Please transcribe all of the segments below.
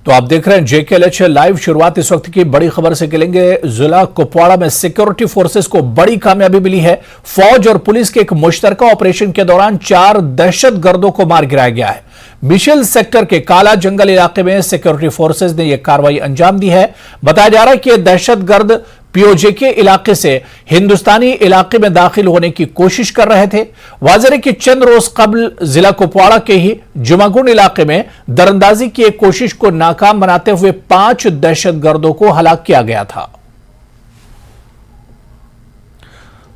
तो आप देख रहे हैं JKLH लाइव। शुरुआत इस वक्त की बड़ी खबर से करेंगे। जिला कुपवाड़ा में सिक्योरिटी फोर्सेस को बड़ी कामयाबी मिली है। फौज और पुलिस के एक मुश्तरका ऑपरेशन के दौरान 4 दहशतगर्दों को मार गिराया गया है। मिशेल सेक्टर के काला जंगल इलाके में सिक्योरिटी फोर्सेस ने यह कार्रवाई अंजाम दी है। बताया जा रहा है कि ये दहशतगर्द POJ इलाके से हिंदुस्तानी इलाके में दाखिल होने की कोशिश कर रहे थे। वाज़ेह कि चंद रोज कबल जिला कुपवाड़ा के ही जुमागुंड इलाके में दरअंदाजी की एक कोशिश को नाकाम बनाते हुए 5 दहशतगर्दों को हलाक किया गया था।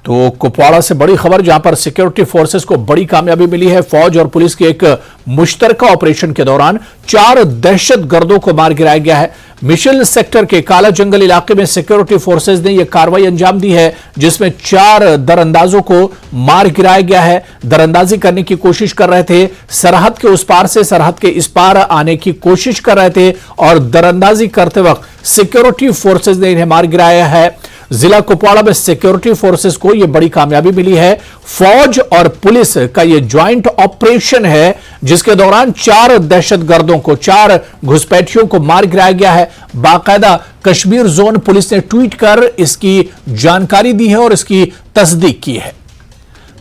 तो कुपवाड़ा से बड़ी खबर, जहां पर सिक्योरिटी फोर्सेस को बड़ी कामयाबी मिली है। फौज और पुलिस के एक मुश्तरका ऑपरेशन के दौरान 4 दहशतगर्दों को मार गिराया गया है। मिशेल सेक्टर के काला जंगल इलाके में सिक्योरिटी फोर्सेस ने यह कार्रवाई अंजाम दी है, जिसमें 4 दरअंदाजों को मार गिराया गया है। दरअंदाजी करने की कोशिश कर रहे थे, सरहद के उस पार से सरहद के इस पार आने की कोशिश कर रहे थे और दरअंदाजी करते वक्त सिक्योरिटी फोर्सेस ने इन्हें मार गिराया है। जिला कुपवाड़ा में सिक्योरिटी फोर्सेस को यह बड़ी कामयाबी मिली है। फौज और पुलिस का यह ज्वाइंट ऑपरेशन है, जिसके दौरान 4 दहशतगर्दों को, 4 घुसपैठियों को मार गिराया गया है। बाकायदा कश्मीर जोन पुलिस ने ट्वीट कर इसकी जानकारी दी है और इसकी तस्दीक की है।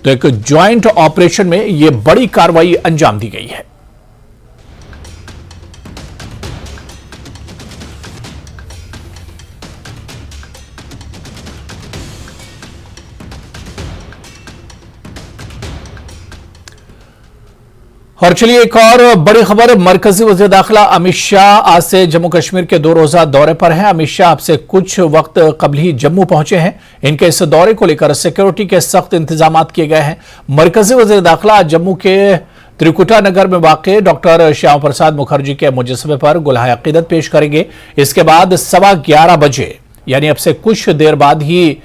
तो एक ज्वाइंट ऑपरेशन में यह बड़ी कार्रवाई अंजाम दी गई है। और चलिए एक और बड़ी खबर। मरकजी वज़ीर दाखिला अमित शाह आज से जम्मू कश्मीर के 2 रोजा दौरे पर हैं। अमित शाह अब से कुछ वक्त कबल ही जम्मू पहुंचे हैं। इनके इस दौरे को लेकर सिक्योरिटी के सख्त इंतजाम किए गए हैं। मरकजी वज़ीर दाखिला आज जम्मू के त्रिकुटा नगर में वाक़ डॉक्टर श्यामा प्रसाद मुखर्जी के मुजस्समे पर गुलहाए अक़ीदत पेश करेंगे। इसके बाद 11:15 बजे, यानी अब से कुछ देर बाद ही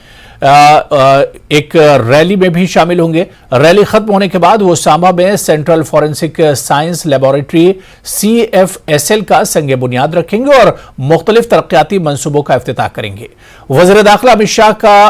एक रैली में भी शामिल होंगे। रैली खत्म होने के बाद वो सांबा में central forensic science laboratory CFSL का संग बुनियाद रखेंगे और मुख्तलिफ तरक्याती मंसूबों का इफ्तिताह करेंगे। वज़ीर दाखिला अमित शाह का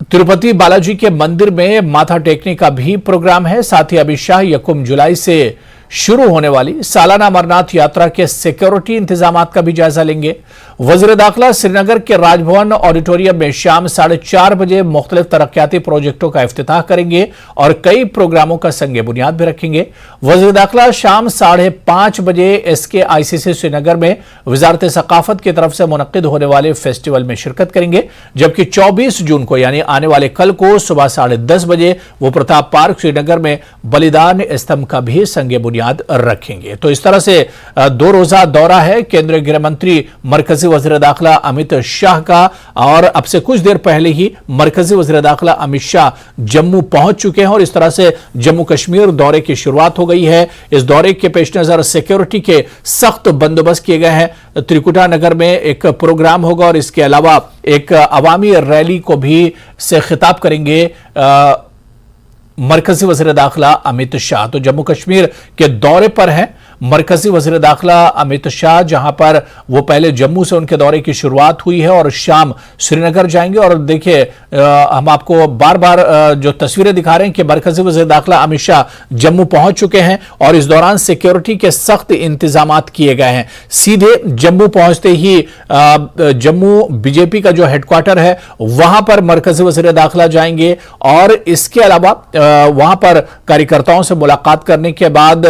तिरुपति बालाजी के मंदिर में माथा टेकने का भी प्रोग्राम है। साथ ही अमित शाह 1 जुलाई से शुरू होने वाली सालाना अमरनाथ यात्रा के सिक्योरिटी इंतजामात का भी जायजा लेंगे। वज़ीर दाखिला श्रीनगर के राजभवन ऑडिटोरियम में शाम 4:30 बजे मुख्तलिफ तरक्याती प्रोजेक्टों का इफ्तिताह करेंगे और कई प्रोग्रामों का संग बुनियाद भी रखेंगे। वज़ीर दाखिला शाम 5:30 बजे SKICC श्रीनगर में वजारत सकाफत की तरफ से मुनक्किद होने वाले फेस्टिवल में शिरकत करेंगे। जबकि 24 जून को, यानी आने वाले कल को सुबह 10:30 बजे वो प्रताप पार्क श्रीनगर में बलिदान स्तंभ का भी संग बुनियाद रखेंगे। तो इस तरह से 2 रोजा दौरा है केंद्रीय गृह मंत्री मरकजी वज़ीर दाखिला अमित शाह का। और अब से कुछ देर पहले ही मरकजी वज़ीर दाखिला अमित शाह जम्मू पहुंच चुके हैं और इस तरह से जम्मू कश्मीर दौरे की शुरुआत हो गई है। इस दौरे के पेश नजर सिक्योरिटी के सख्त बंदोबस्त किए गए हैं। त्रिकुटा नगर में एक प्रोग्राम होगा और इसके अलावा एक अवामी रैली को भी से खिताब करेंगे मरकजी वज़ीर दाखिला अमित शाह। तो जम्मू कश्मीर के दौरे पर हैं मरकजी वज़ीर दाखिला अमित शाह, जहां पर वो पहले जम्मू से उनके दौरे की शुरुआत हुई है और शाम श्रीनगर जाएंगे। और देखिए, हम आपको बार बार जो तस्वीरें दिखा रहे हैं कि मरकजी वज़ीर दाखिला अमित शाह जम्मू पहुंच चुके हैं और इस दौरान सिक्योरिटी के सख्त इंतजामात किए गए हैं। सीधे जम्मू पहुंचते ही जम्मू BJP का जो हेडक्वार्टर है वहां पर मरकजी वज़ीर दाखिला जाएंगे और इसके अलावा वहां पर कार्यकर्ताओं से मुलाकात करने के बाद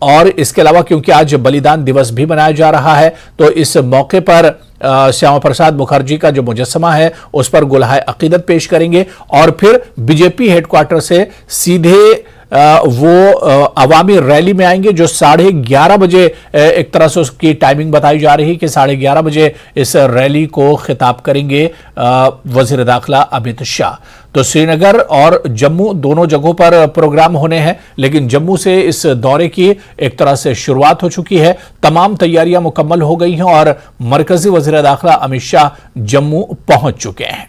और इसके अलावा क्योंकि आज बलिदान दिवस भी मनाया जा रहा है, तो इस मौके पर श्यामा प्रसाद मुखर्जी का जो मुजस्समा है उस पर गुलहाए अक़ीदत पेश करेंगे और फिर BJP हेडक्वार्टर से सीधे वो अवामी रैली में आएंगे, जो 11:30 बजे एक तरह से उसकी टाइमिंग बताई जा रही है कि 11:30 बजे इस रैली को खिताब करेंगे वज़ीर दाखिला अमित शाह। तो श्रीनगर और जम्मू दोनों जगहों पर प्रोग्राम होने हैं, लेकिन जम्मू से इस दौरे की एक तरह से शुरुआत हो चुकी है। तमाम तैयारियां मुकम्मल हो गई हैं और मरकजी वज़ीर दाखिला अमित शाह जम्मू पहुंच चुके हैं।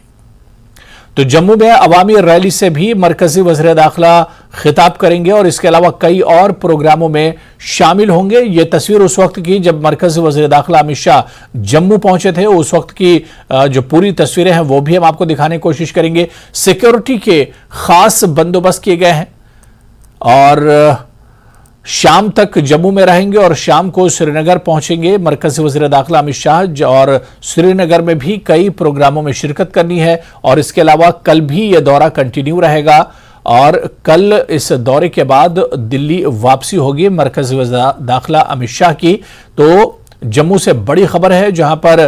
तो जम्मू में अवामी रैली से भी मरकजी वज़ीर दाखिला खिताब करेंगे और इसके अलावा कई और प्रोग्रामों में शामिल होंगे। ये तस्वीर उस वक्त की जब मरकजी वज़ीर दाखिला अमित शाह जम्मू पहुंचे थे, उस वक्त की जो पूरी तस्वीरें हैं वो भी हम आपको दिखाने की कोशिश करेंगे। सिक्योरिटी के खास बंदोबस्त किए गए हैं और शाम तक जम्मू में रहेंगे और शाम को श्रीनगर पहुंचेंगे। मरकजी वज़ीर दाखिला अमित शाह और श्रीनगर में भी कई प्रोग्रामों में शिरकत करनी है और इसके अलावा कल भी यह दौरा कंटिन्यू रहेगा और कल इस दौरे के बाद दिल्ली वापसी होगी मरकजी वज़ीर दाखिला अमित शाह की। तो जम्मू से बड़ी खबर है जहां पर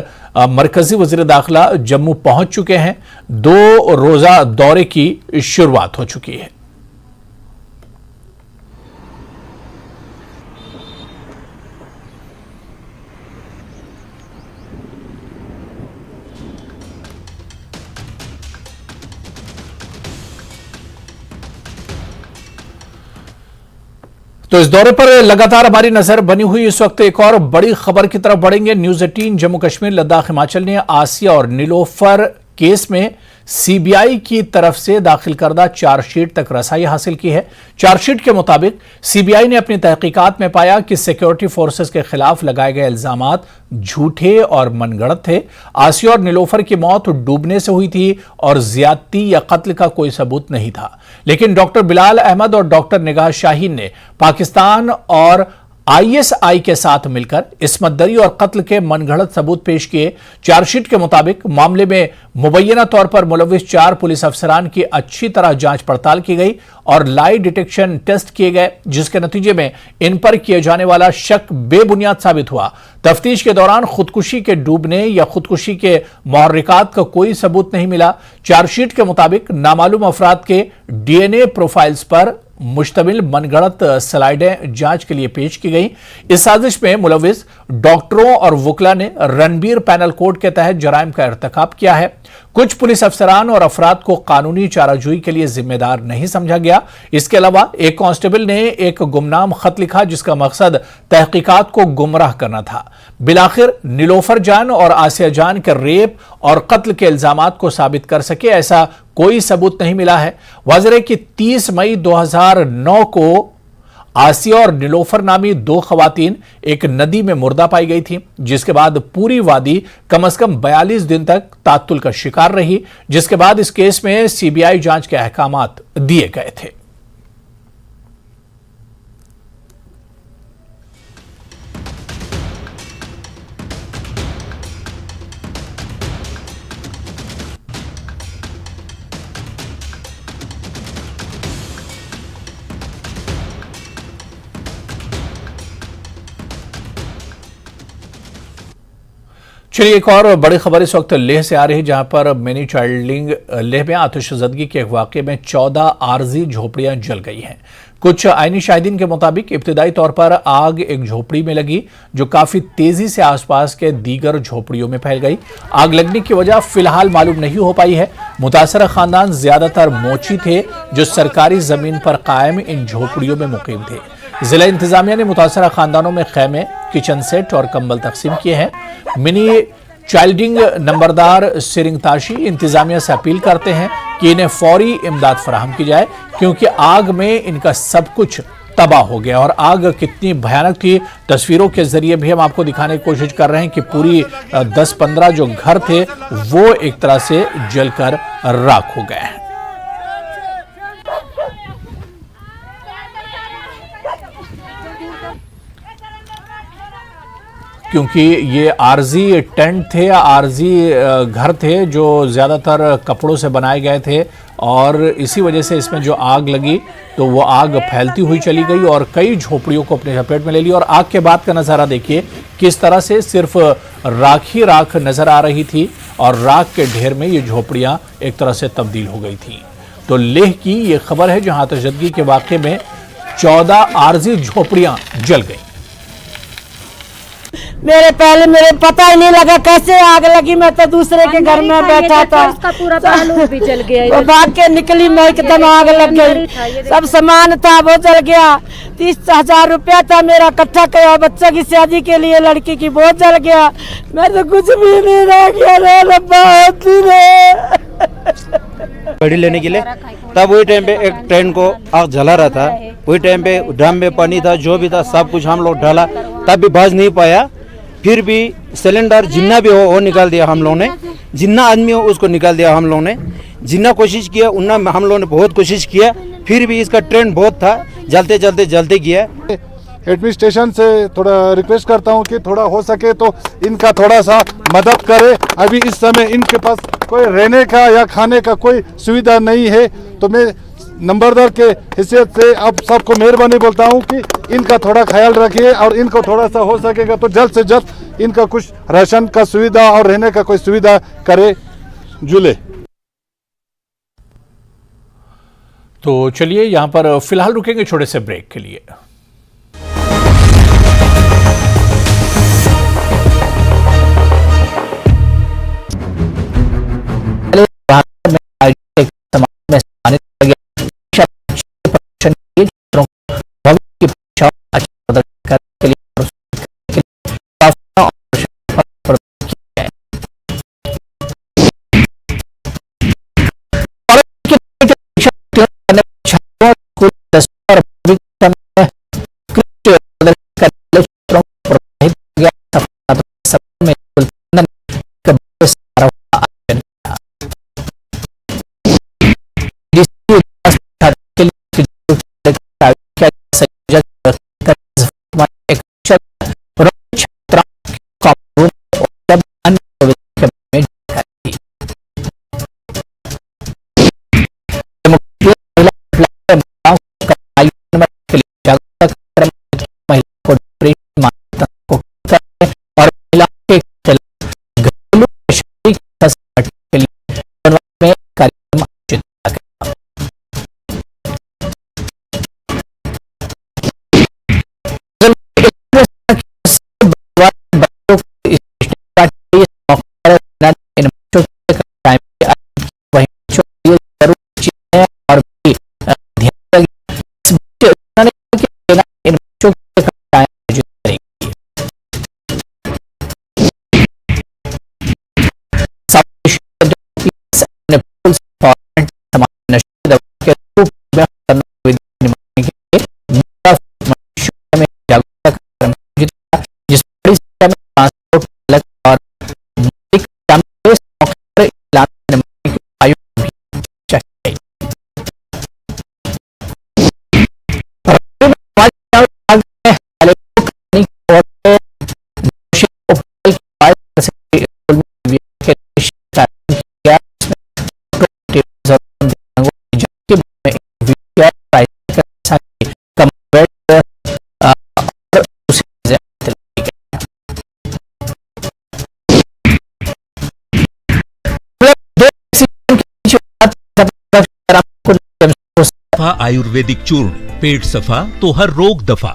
मरकजी वज़ीर दाखिला जम्मू पहुंच चुके हैं। 2 रोजा दौरे की शुरुआत हो चुकी है। तो इस दौरे पर लगातार हमारी नजर बनी हुई। इस वक्त एक और बड़ी खबर की तरफ बढ़ेंगे। न्यूज़ 18 जम्मू कश्मीर लद्दाख हिमाचल ने आसिया और नीलोफर केस में सीबीआई की तरफ से दाखिल करदा चार्जशीट तक रसाई हासिल की है। चार्जशीट के मुताबिक सीबीआई ने अपनी तहकीकात में पाया कि सिक्योरिटी फोर्सेस के खिलाफ लगाए गए इल्जामात झूठे और मनगढ़ंत थे। आसिया और नीलोफर की मौत डूबने से हुई थी और ज्यादती या कत्ल का कोई सबूत नहीं था। लेकिन डॉक्टर बिलाल अहमद और डॉक्टर निगाह शाहीन ने पाकिस्तान और आईएसआई के साथ मिलकर इस्मतदरी और कत्ल के मनगढ़ंत सबूत पेश किए। चार्जशीट के मुताबिक मामले में मुबैना तौर पर मुलविस 4 पुलिस अफसरान की अच्छी तरह जांच पड़ताल की गई और लाई डिटेक्शन टेस्ट किए गए, जिसके नतीजे में इन पर किए जाने वाला शक बेबुनियाद साबित हुआ। तफ्तीश के दौरान खुदकुशी के डूबने या खुदकुशी के मुहर्रिकात का कोई सबूत नहीं मिला। चार्जशीट के मुताबिक नामालूम अफराद के डीएनए प्रोफाइल्स पर मुश्तमिल मनगढ़ंत स्लाइडें जांच के लिए पेश की गई। इस साजिश में मुलविस डॉक्टरों और वुकला ने रणबीर पैनल कोड के तहत जराइम का इर्तिकाब किया है। कुछ पुलिस अफसरान और अफराद को कानूनी चाराजोई के लिए जिम्मेदार नहीं समझा गया। इसके अलावा एक कांस्टेबल ने एक गुमनाम खत लिखा जिसका मकसद तहकीकात को गुमराह करना था। बिलाखिर नीलोफर जान और आसिया जान के रेप और कत्ल के इल्जामात को साबित कर सके ऐसा कोई सबूत नहीं मिला है। वाज़ेह है कि 30 मई 2009 को आसिया और नीलोफर नामी 2 खवातीन एक नदी में मुर्दा पाई गई थी, जिसके बाद पूरी वादी कम से कम 42 दिन तक तात्तुल का शिकार रही, जिसके बाद इस केस में सीबीआई जांच के अहकामात दिए गए थे। चलिए एक और बड़ी खबर इस वक्त लेह से आ रही है, जहां पर मिनी चाइल्डिंग लेह में आतिशज़दगी के एक वाक़े में 14 आरजी झोपड़ियां जल गई हैं। कुछ आईनी शाहिदीन के मुताबिक इब्तिदाई तौर पर आग एक झोपड़ी में लगी जो काफी तेजी से आसपास के दीगर झोपड़ियों में फैल गई। आग लगने की वजह फिलहाल मालूम नहीं हो पाई है। मुतासरा खानदान ज्यादातर मोची थे जो सरकारी जमीन पर कायम इन झोपड़ियों में मुकीम थे। जिला इंतजामिया ने मुतासरा खानदानों में खैमे, किचन सेट और कंबल तकसीम किए हैं। मिनी चाइल्डिंग नंबरदार सिरिंगताशी इंतजामिया से अपील करते हैं कि इन्हें फौरी इमदाद फराहम की जाए, क्योंकि आग में इनका सब कुछ तबाह हो गया। और आग कितनी भयानक थी तस्वीरों के जरिए भी हम आपको दिखाने की कोशिश कर रहे हैं कि पूरी 10-15 जो घर थे वो एक तरह से जलकर राख हो गए हैं। क्योंकि ये आरजी टेंट थे, आरजी घर थे जो ज़्यादातर कपड़ों से बनाए गए थे और इसी वजह से इसमें जो आग लगी तो वो आग फैलती हुई चली गई और कई झोपड़ियों को अपने चपेट में ले लिया। और आग के बाद का नज़ारा देखिए किस तरह से सिर्फ राख ही राख नज़र आ रही थी और राख के ढेर में ये झोपड़ियाँ एक तरह से तब्दील हो गई थी। तो लेह की ये खबर है जहाँ आतिशज़दगी के वाक़े में 14 आरजी झोपड़ियाँ जल गई। मेरे पता ही नहीं लगा कैसे आग लगी। मैं तो दूसरे के घर में बैठा था, उसका पूरा ताल्लुक भी जल गया। वो भाग के निकली, मैं एकदम आग लग गई। सब सामान था वो जल गया। 30,000 रुपया था मेरा इकट्ठा किया बच्चा की शादी के लिए, लड़की की, वो जल गया। मैं तो कुछ भी नहीं रह गया। गाड़ी लेने के लिए तब वही टाइम पे एक ट्रेन को आग जला रहा था। वही टाइम पे ड्रम में पानी था, जो भी था सब कुछ हम लोग डाला, तब भी बच नहीं पाया। फिर भी सिलेंडर जितना भी हो वो निकाल दिया हम लोगों ने, जितना आदमी हो उसको निकाल दिया हम लोगों ने। जितना कोशिश किया उतना हम लोगों ने बहुत कोशिश किया, फिर भी इसका ट्रेंड बहुत था, जलते जलते जलते गया। एडमिनिस्ट्रेशन से थोड़ा रिक्वेस्ट करता हूँ कि थोड़ा हो सके तो इनका थोड़ा सा मदद करे। अभी इस समय इनके पास कोई रहने का या खाने का कोई सुविधा नहीं है। तो मैं नंबरदार के हिस्से से आप सबको मेहरबानी बोलता हूँ कि इनका थोड़ा ख्याल रखिए और इनको थोड़ा सा हो सकेगा तो जल्द से जल्द इनका कुछ राशन का सुविधा और रहने का कोई सुविधा करे जुले। तो चलिए यहां पर फिलहाल रुकेंगे छोटे से ब्रेक के लिए। आयुर्वेदिक चूर्ण, पेट सफा तो हर रोग दफा।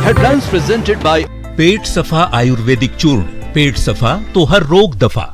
हेडलाइंस प्रेजेंटेड बाय पेट सफा आयुर्वेदिक चूर्ण, पेट सफा तो हर रोग दफा।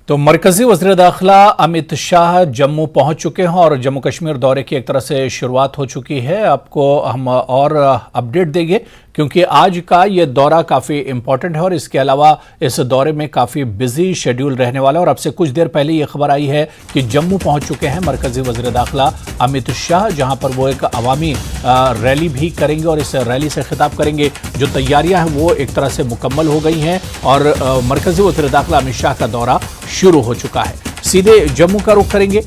तो मरकजी वज़ीर दाखिला अमित शाह जम्मू पहुंच चुके हैं और जम्मू कश्मीर दौरे की एक तरह से शुरुआत हो चुकी है। आपको हम और अपडेट देंगे क्योंकि आज का ये दौरा काफ़ी इंपॉर्टेंट है और इसके अलावा इस दौरे में काफ़ी बिजी शेड्यूल रहने वाला है। और अब से कुछ देर पहले ये खबर आई है कि जम्मू पहुंच चुके हैं मरकजी वज़ीर दाखिला अमित शाह, जहां पर वो एक अवामी रैली भी करेंगे और इस रैली से खिताब करेंगे। जो तैयारियां हैं वो एक तरह से मुकम्मल हो गई हैं और मरकजी वज़ीर दाखिला अमित शाह का दौरा शुरू हो चुका है। सीधे जम्मू का रुख करेंगे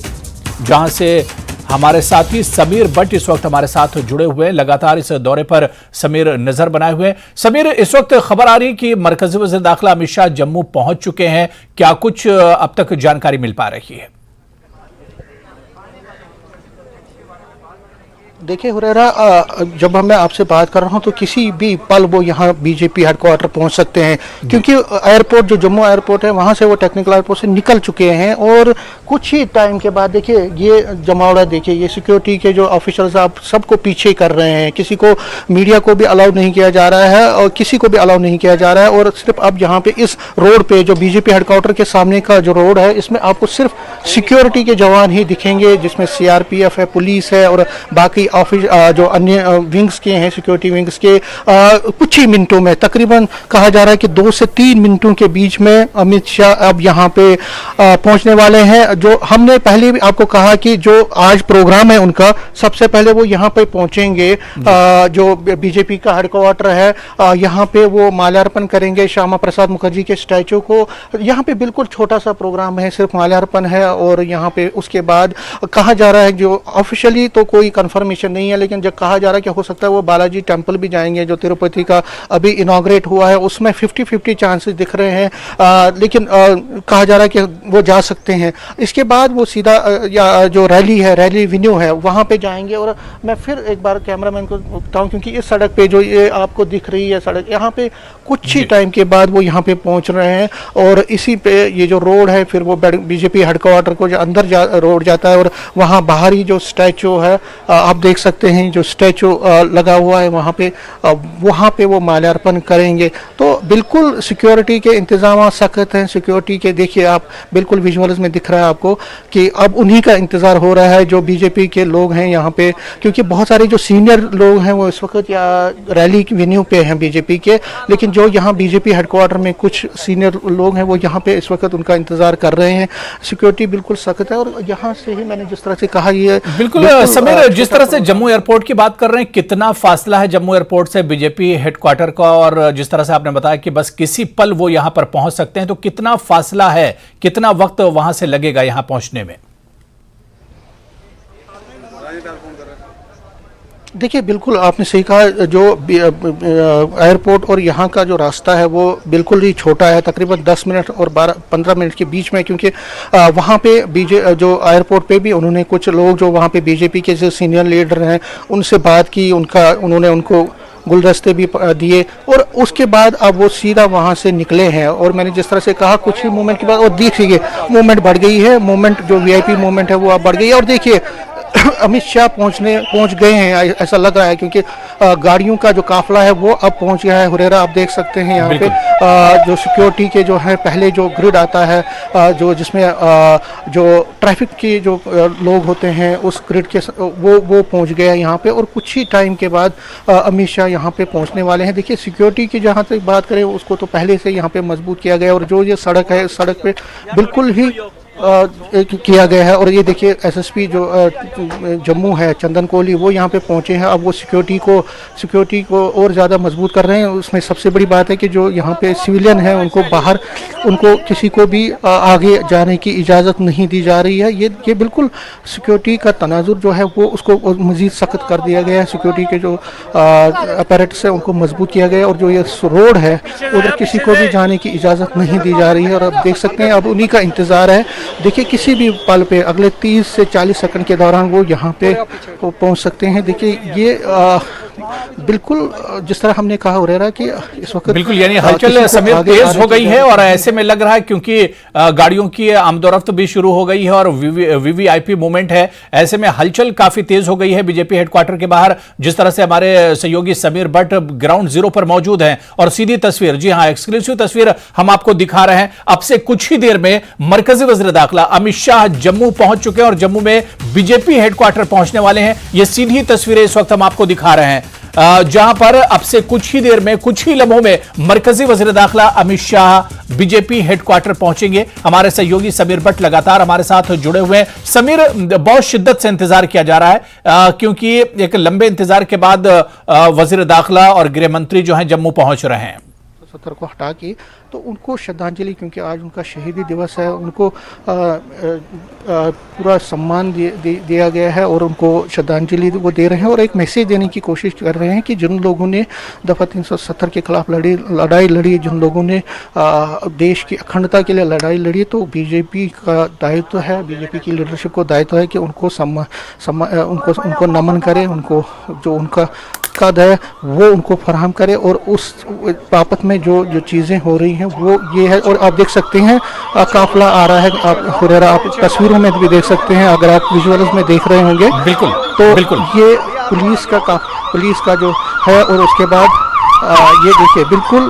जहां से हमारे साथी समीर बट इस वक्त हमारे साथ जुड़े हुए हैं। लगातार इस दौरे पर समीर नजर बनाए हुए हैं। समीर, इस वक्त खबर आ रही है कि मरकजी वज़ीर दाखिला अमित शाह जम्मू पहुंच चुके हैं, क्या कुछ अब तक जानकारी मिल पा रही है? देखिए हुरैरा, जब मैं आपसे बात कर रहा हूं तो किसी भी पल वो यहाँ बीजेपी हेडक्वार्टर पहुंच सकते हैं, क्योंकि एयरपोर्ट जो जम्मू एयरपोर्ट है वहां से वो टेक्निकल एयरपोर्ट से निकल चुके हैं। और कुछ ही टाइम के बाद देखिए ये जमावड़ा, देखिए ये सिक्योरिटी के जो ऑफिसर्स आप सबको पीछे कर रहे हैं, किसी को मीडिया को भी अलाउ नहीं किया जा रहा है और किसी को भी अलाउ नहीं किया जा रहा है। और सिर्फ अब यहाँ पे इस रोड पे जो बीजेपी हेडक्वार्टर के सामने का जो रोड है इसमें आपको सिर्फ सिक्योरिटी के जवान ही दिखेंगे, जिसमें सीआरपीएफ है, पुलिस है और बाकी ऑफिस जो अन्य विंग्स के हैं, सिक्योरिटी विंग्स के कुछ ही मिनटों में, तकरीबन कहा जा रहा है कि 2 से 3 मिनटों के बीच में अमित शाह अब यहाँ पे पहुंचने वाले हैं। जो हमने पहले भी आपको कहा कि जो आज प्रोग्राम है उनका, सबसे पहले वो यहाँ पे पहुंचेंगे, जो बीजेपी का हेडक्वार्टर है, यहाँ पे वो माल्यार्पण करेंगे श्यामा प्रसाद मुखर्जी के स्टैचू को। यहाँ पे बिल्कुल छोटा सा प्रोग्राम है, सिर्फ माल्यार्पण है और यहाँ पे उसके बाद कहा जा रहा है, जो ऑफिशियली तो कोई कंफर्मेशन नहीं है, लेकिन जब कहा जा रहा है कि हो सकता है वो बालाजी टेम्पल भी जाएंगे, जो तिरुपति का अभी इनॉग्रेट हुआ है, उसमें 50-50 चांसेस दिख रहे हैं, लेकिन कहा जा रहा है कि वो जा सकते हैं। इसके बाद वो सीधा या जो रैली है, रैली वेन्यू है, वहाँ पे जाएंगे। और मैं फिर एक बार कैमरामैन को बताऊँ, क्योंकि इस सड़क पे जो ये आपको दिख रही है सड़क, यहाँ पे कुछ ही टाइम के बाद वो यहाँ पे पहुँच रहे हैं और इसी पे ये जो रोड है, फिर वो बीजेपी हेडक्वार्टर को जो अंदर रोड जाता है और वहाँ बाहर ही जो स्टैचू है, आप देख सकते हैं जो स्टैचू लगा हुआ है वहाँ पे वो माल्यार्पण करेंगे। तो बिल्कुल सिक्योरिटी के इंतजाम सख्त हैं। सिक्योरिटी के देखिए आप, बिल्कुल विजुअल्स में दिख रहा है आपको कि अब उन्हीं का इंतजार हो रहा है, जो बीजेपी के लोग हैं यहाँ पे, क्योंकि बहुत सारे जो सीनियर लोग हैं वो इस वक्त या रैली वेन्यू पे हैं बीजेपी के, लेकिन जो यहाँ बीजेपी हेडक्वार्टर में कुछ सीनियर लोग हैं वो यहाँ पे इस वक्त उनका इंतजार कर रहे हैं। सिक्योरिटी बिल्कुल सख्त है और यहाँ से ही मैंने जिस तरह से कहा, ये बिल्कुल समीर, जिस तरह से जम्मू एयरपोर्ट की बात कर रहे हैं, कितना फासला है जम्मू एयरपोर्ट से बीजेपी हेडक्वार्टर का, और जिस तरह से आपने बताया कि बस किसी पल वो यहां पर पहुंच सकते हैं, तो कितना फासला है, कितना वक्त वहां से लगेगा यहां पहुंचने में? देखिए बिल्कुल आपने सही कहा, जो एयरपोर्ट और यहाँ का जो रास्ता है वो बिल्कुल ही छोटा है, तकरीबन 10 मिनट और 12-15 मिनट के बीच में, क्योंकि वहाँ पे जो एयरपोर्ट पे भी उन्होंने कुछ लोग जो वहाँ पे बीजेपी के जो सीनियर लीडर हैं उनसे बात की, उन्होंने उनको गुलदस्ते भी दिए और उसके बाद अब वो सीधा वहाँ से निकले हैं। और मैंने जिस तरह से कहा, कुछ ही मूवमेंट के बाद और देखिए मूवमेंट बढ़ गई है, मूवमेंट जो वीआईपी मूवमेंट है वो अब बढ़ गई है। और देखिए अमित शाह पहुंच गए हैं ऐसा लग रहा है, क्योंकि गाड़ियों का जो काफिला है वो अब पहुंच गया है हुरेरा। आप देख सकते हैं यहाँ पे जो सिक्योरिटी के जो है पहले जो ग्रिड आता है, जो जिसमें जो ट्रैफिक के जो लोग होते हैं उस ग्रिड के वो पहुंच गया है यहाँ पे, और कुछ ही टाइम के बाद अमित शाह यहाँ पे पहुंचने वाले हैं। देखिए सिक्योरिटी की जहाँ तक बात करें उसको तो पहले से यहाँ पे मजबूत किया गया, और जो ये सड़क है इस सड़क पे बिल्कुल ही किया गया है। और ये देखिए एसएसपी जो जम्मू है चंदन कोहली, वो यहाँ पे पहुँचे हैं। अब वो सिक्योरिटी को और ज़्यादा मजबूत कर रहे हैं। उसमें सबसे बड़ी बात है कि जो यहाँ पे सिविलियन है उनको किसी को भी आगे जाने की इजाज़त नहीं दी जा रही है। ये बिल्कुल सिक्योरिटी का तनाजुर जो है वो उसको मज़ीद सख्त कर दिया गया है। सिक्योरिटी के जो अपैरेटस है उनको मजबूत किया गया है, और जो ये रोड है उधर किसी को भी जाने की इजाज़त नहीं दी जा रही है। और अब देख सकते हैं अब उन्हीं का इंतज़ार है। देखिए किसी भी पल पे अगले 30 से 40 सेकंड के दौरान वो यहाँ पे पहुँच सकते हैं। देखिए ये बिल्कुल जिस तरह हमने कहा हो रहा है कि इस वक्त बिल्कुल यानी हलचल समीर तेज हो गई है, और ऐसे में लग रहा है क्योंकि गाड़ियों की आमदोरफ्त भी शुरू हो गई है और वीवीआईपी मूवमेंट है, ऐसे में हलचल काफी तेज हो गई है बीजेपी हेडक्वार्टर के बाहर। जिस तरह से हमारे सहयोगी समीर भट्ट ग्राउंड जीरो पर मौजूद हैं और सीधी तस्वीर, जी हां एक्सक्लूसिव तस्वीर हम आपको दिखा रहे हैं। अब से कुछ ही देर में मरकजी वज़ीर दाखिला अमित शाह जम्मू पहुंच चुके हैं और जम्मू में बीजेपी हेडक्वार्टर पहुंचने वाले हैं। ये सीधी तस्वीरें इस वक्त हम आपको दिखा रहे हैं, जहां पर अब से कुछ ही देर में, कुछ ही लम्हों में मरकजी वज़ीर दाखिला अमित शाह बीजेपी हेडक्वार्टर पहुंचेंगे। हमारे सहयोगी समीर भट्ट लगातार हमारे साथ जुड़े हुए हैं। समीर, बहुत शिद्दत से इंतजार किया जा रहा है क्योंकि एक लंबे इंतजार के बाद वज़ीर दाखिला और गृह मंत्री जो हैं जम्मू पहुंच रहे हैं। 70 को हटा के तो उनको श्रद्धांजलि, क्योंकि आज उनका शहीदी दिवस है, उनको पूरा सम्मान दिया गया है और उनको श्रद्धांजलि वो दे रहे हैं और एक मैसेज देने की कोशिश कर रहे हैं कि जिन लोगों ने दफ़ा 370 के खिलाफ लड़ाई लड़ी, जिन लोगों ने देश की अखंडता के लिए लड़ाई लड़ी, तो बीजेपी का दायित्व है, बीजेपी की लीडरशिप को दायित्व है कि उनको नमन करें, उनको जो उनका कद है वो उनको फराहम करे, और उस बाबत में जो चीज़ें हो रही हैं वो ये है। और आप देख सकते हैं काफिला आ रहा है, आप हुरेरा आप तस्वीरों में भी देख सकते हैं, अगर आप विजुअल्स में देख रहे होंगे बिल्कुल, तो बिल्कुल। ये पुलिस का जो है, और उसके बाद ये देखिए बिल्कुल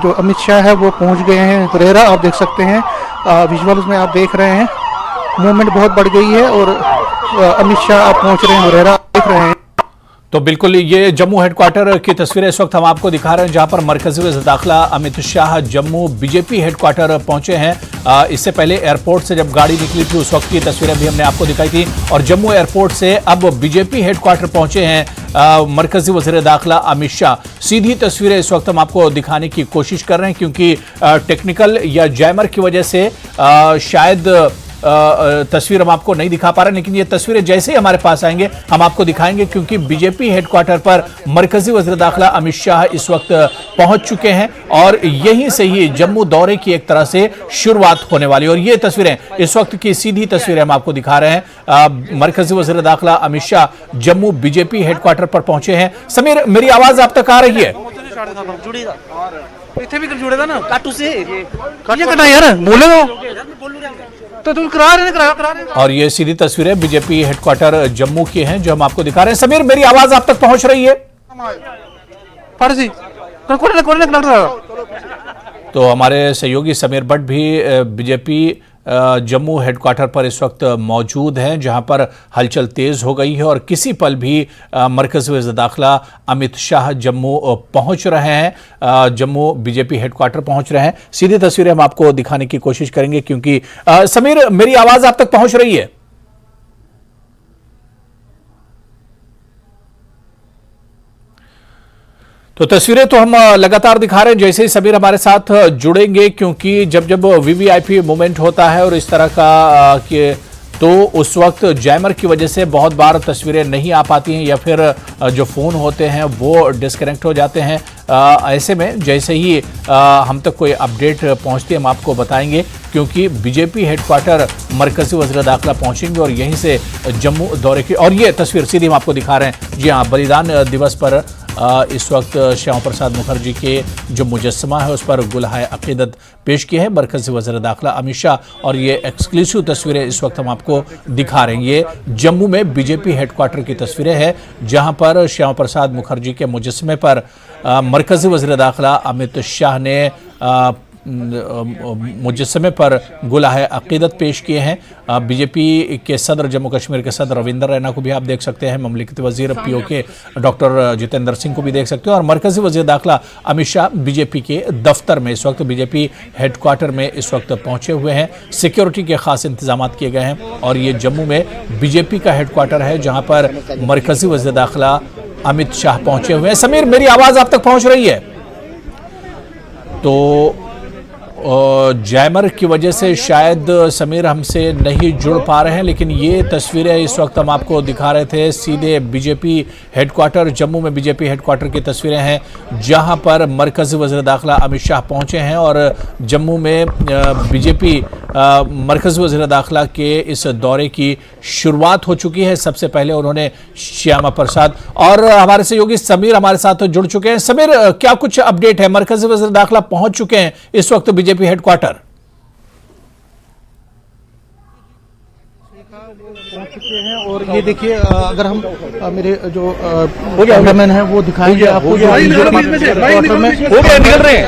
जो अमित शाह है वो पहुंच गए हैं हुरेरा। आप देख सकते हैं विजुअल्स में आप देख रहे हैं मूवमेंट बहुत बढ़ गई है और अमित शाह पहुंच रहे हैं मुरैना, देख रहे हैं। तो बिल्कुल ये जम्मू हेडक्वार्टर की तस्वीरें इस वक्त हम आपको दिखा रहे हैं, जहां पर मरकजी वज़ीर दाखिला अमित शाह जम्मू बीजेपी हेडक्वार्टर पहुंचे हैं। इससे पहले एयरपोर्ट से जब गाड़ी निकली थी उस वक्त की तस्वीरें भी हमने आपको दिखाई थी, और जम्मू एयरपोर्ट से अब बीजेपी हेडक्वार्टर पहुंचे हैं मरकजी वज़ीर दाखिला अमित शाह। सीधी तस्वीरें इस वक्त हम आपको दिखाने की कोशिश कर रहे हैं, क्योंकि टेक्निकल या जैमर की वजह से शायद तस्वीर हम आपको नहीं दिखा पा रहे, लेकिन ये तस्वीरें जैसे ही हमारे पास आएंगे हम आपको दिखाएंगे, क्योंकि बीजेपी हेडक्वार्टर पर मरकजी वज़ीर दाखिला अमित शाह इस वक्त पहुंच चुके हैं और यहीं से ही जम्मू दौरे की एक तरह से शुरुआत होने वाली है। और ये तस्वीरें इस वक्त की सीधी तस्वीरें हम आपको दिखा रहे हैं। मरकजी वज़ीर दाखिला अमित शाह जम्मू बीजेपी हेडक्वार्टर पर पहुंचे हैं। समीर, मेरी आवाज आप तक आ रही है? इथे भी जुड़े था ना काटू से कटा यार बोले तो तुम करा रहे। और ये सीधी तस्वीरें बीजेपी हेडक्वार्टर जम्मू की हैं जो हम आपको दिखा रहे हैं। समीर, मेरी आवाज आप तक पहुंच रही है? तो हमारे सहयोगी समीर भट्ट भी बीजेपी जम्मू हेडक्वार्टर पर इस वक्त मौजूद हैं, जहां पर हलचल तेज हो गई है और किसी पल भी मरकज़ी वज़ीर दाखिला अमित शाह जम्मू पहुंच रहे हैं, जम्मू बीजेपी हेडक्वार्टर पहुंच रहे हैं। सीधी तस्वीरें हम आपको दिखाने की कोशिश करेंगे, क्योंकि समीर, मेरी आवाज आप तक पहुंच रही है? तो तस्वीरें तो हम लगातार दिखा रहे हैं, जैसे ही समीर हमारे साथ जुड़ेंगे, क्योंकि जब जब वीवीआईपी मूवमेंट होता है और इस तरह का तो उस वक्त जैमर की वजह से बहुत बार तस्वीरें नहीं आ पाती हैं, या फिर जो फ़ोन होते हैं वो डिस्कनेक्ट हो जाते हैं। ऐसे में जैसे ही हम तक कोई अपडेट पहुंचती है हम आपको बताएंगे, क्योंकि बीजेपी हेडक्वार्टर मरकज़ी वज़ीर दाखिला पहुंचेंगे और यहीं से जम्मू दौरे की। और ये तस्वीर सीधी हम आपको दिखा रहे हैं। जी हाँ, बलिदान दिवस पर इस वक्त श्यामा प्रसाद मुखर्जी के जो मुजस्समा है उस पर गुलहाए अकीदत पेश की है मरकज़ी वज़ीर दाखिला अमित शाह, और ये एक्सक्लूसिव तस्वीरें इस वक्त हम आपको दिखा रहे हैं। ये जम्मू में बीजेपी हेडक्वार्टर की तस्वीरें हैं, जहां पर श्यामा प्रसाद मुखर्जी के मुजस्समे पर मरकज़ी वज़ीर दाखिला अमित शाह ने मुजस्समे पर गुलाहे अकीदत पेश किए हैं। बीजेपी के सदर, जम्मू कश्मीर के सदर रविंदर रैना को भी आप देख सकते हैं, ममलिकती वजीर पीओके डॉक्टर जितेंद्र सिंह को भी देख सकते हैं, और मरकजी वजीर दाखिला अमित शाह बीजेपी के दफ्तर में इस वक्त, बीजेपी हेडक्वार्टर में इस वक्त पहुंचे हुए हैं। सिक्योरिटी के खास इंतजाम किए गए हैं, और ये जम्मू में बीजेपी का हेडक्वार्टर है जहां पर मरकजी वजीर दाखिला अमित शाह पहुंचे हुए हैं। समीर, मेरी आवाज आप तक पहुंच रही है? तो जैमर की वजह से शायद समीर हमसे नहीं जुड़ पा रहे हैं, लेकिन ये तस्वीरें इस वक्त हम आपको दिखा रहे थे सीधे बीजेपी हेडक्वार्टर, जम्मू में बीजेपी हेडक्वार्टर की तस्वीरें हैं जहां पर मरकज़ी वज़ीर दाखिला अमित शाह पहुंचे हैं, और जम्मू में बीजेपी मरकज़ी वज़ीर दाखिला के इस दौरे की शुरुआत हो चुकी है। सबसे पहले उन्होंने श्यामा प्रसाद, और हमारे सहयोगी समीर हमारे साथ जुड़ चुके हैं। समीर, क्या कुछ अपडेट है? मरकज़ी वज़ीर दाखिला पहुंच चुके हैं इस वक्त बीजेपी हेडक्वार्टर? और ये देखिए, अगर हम मेरे जो कैमरामैन है वो दिखाएंगे आपको जो हेडक्वार्टर में निकल रहे हैं,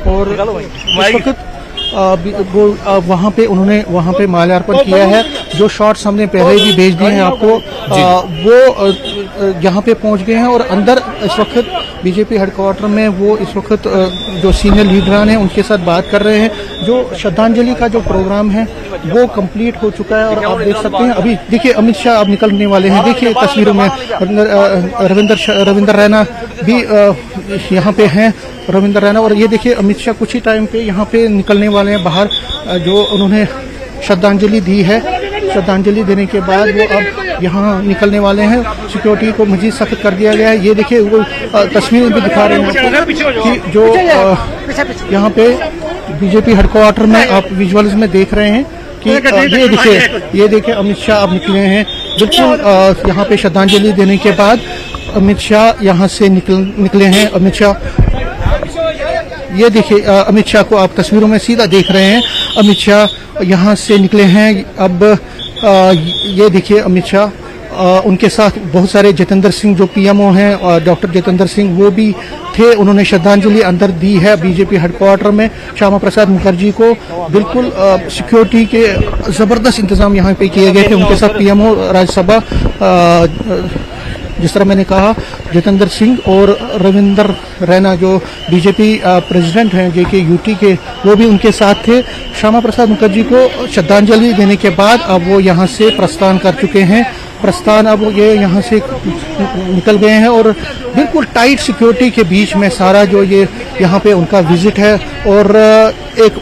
और इस वक्त वो वहाँ पे उन्होंने वहाँ पे माल्यार्पण किया है। जो शॉट्स हमने पहले भी भेज दिए हैं आपको, वो यहाँ पे पहुँच गए हैं, और अंदर इस वक्त बीजेपी हेडक्वार्टर में वो इस वक्त जो सीनियर लीडरान हैं उनके साथ बात कर रहे हैं। जो श्रद्धांजलि का जो प्रोग्राम है वो कंप्लीट हो चुका है, और आप देख सकते हैं अभी देखिए अमित शाह अब निकलने वाले हैं। देखिए तस्वीरों में रविंदर रैना भी यहाँ पे हैं, रविंदर रैना, और ये देखिए अमित शाह कुछ ही टाइम पे यहाँ पे निकलने वाले हैं बाहर। जो उन्होंने श्रद्धांजलि दी है, श्रद्धांजलि देने के बाद वो अब यहाँ निकलने वाले हैं। सिक्योरिटी को मजीद सख्त कर दिया गया है। ये देखिए वो तस्वीरें भी दिखा रहे हैं कि जो यहाँ पे बीजेपी हेडक्वार्टर में आप विजुअल्स में देख रहे हैं कि ये देखिए अमित शाह अब निकले हैं बिल्कुल यहाँ पे श्रद्धांजलि देने के बाद। अमित शाह यहाँ से निकले हैं। अमित शाह, ये देखिए अमित शाह को आप तस्वीरों में सीधा देख रहे हैं। अमित शाह यहाँ से निकले हैं। अब ये देखिए अमित शाह उनके साथ बहुत सारे जितेंद्र सिंह जो पीएमओ हैं और डॉक्टर जितेंद्र सिंह वो भी थे। उन्होंने श्रद्धांजलि अंदर दी है बीजेपी हेडक्वार्टर में। श्यामा प्रसाद मुखर्जी को बिल्कुल सिक्योरिटी के जबरदस्त इंतजाम यहाँ पे किए गए थे। उनके साथ पीएमओ राज्यसभा जिस तरह मैंने कहा जितेंद्र सिंह और रविंदर रैना जो बीजेपी प्रेसिडेंट हैं जेके यूटी के, वो भी उनके साथ थे। श्यामा प्रसाद मुखर्जी को श्रद्धांजलि देने के बाद अब वो यहाँ से प्रस्थान कर चुके हैं। अब ये यहाँ से निकल गए हैं और बिल्कुल टाइट सिक्योरिटी के बीच में सारा जो ये यहाँ पे उनका विजिट है और एक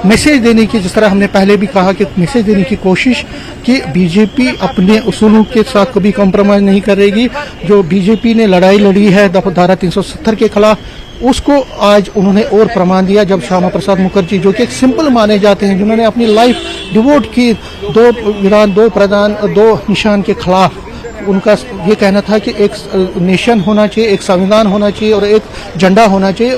मैसेज देने की, जिस तरह हमने पहले भी कहा कि मैसेज देने की कोशिश कि बीजेपी अपने उसूलों के साथ कभी कॉम्प्रोमाइज नहीं करेगी। जो बीजेपी ने लड़ाई लड़ी है धारा 370 के खिलाफ, उसको आज उन्होंने और प्रमाण दिया जब श्यामा प्रसाद मुखर्जी जो कि एक सिंपल माने जाते हैं, जिन्होंने अपनी लाइफ डिवोट की दो विधान, दो प्रधान, दो निशान के खिलाफ, उनका ये कहना था कि एक नेशन होना चाहिए, एक संविधान होना चाहिए और एक झंडा होना चाहिए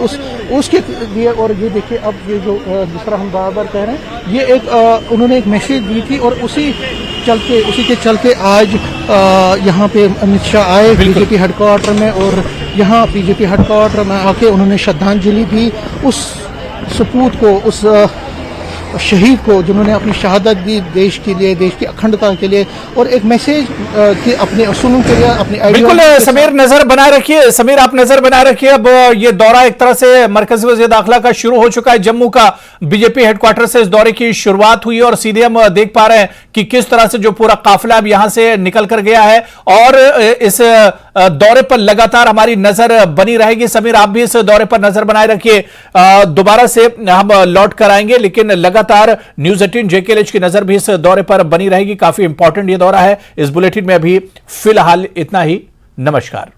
उसके लिए। और ये देखिए अब ये जो जिस तरह हम बार बार कह रहे हैं, ये एक उन्होंने एक मैसेज दी थी और उसी के चलते आज यहाँ पे अमित शाह आए बीजेपी हेडक्वार्टर में और यहाँ बीजेपी हेडक्वार्टर में आके उन्होंने श्रद्धांजलि दी उस सपूत को, उस शहीद को जिन्होंने अपनी शहादत दी देश के लिए, देश की अखंडता के लिए और एक मैसेज कि अपने असूलों के लिए, अपनी बिल्कुल समीर नजर बनाए रखिए। समीर आप नजर बनाए रखिए। अब ये दौरा एक तरह से मरकजी वज़ीर दाखिला का शुरू हो चुका है। जम्मू का बीजेपी हेडक्वार्टर से इस दौरे की शुरुआत हुई और सीधे हम देख पा रहे हैं कि किस तरह से जो पूरा काफिला अब यहां से निकल कर गया है और इस दौरे पर लगातार हमारी नजर बनी रहेगी। समीर आप भी इस दौरे पर नजर बनाए रखिए। दोबारा से हम लौट कर आएंगे, लेकिन लगातार न्यूज़ 18 JKLH की नजर भी इस दौरे पर बनी रहेगी। काफी इंपॉर्टेंट ये दौरा है। इस बुलेटिन में अभी फिलहाल इतना ही। नमस्कार।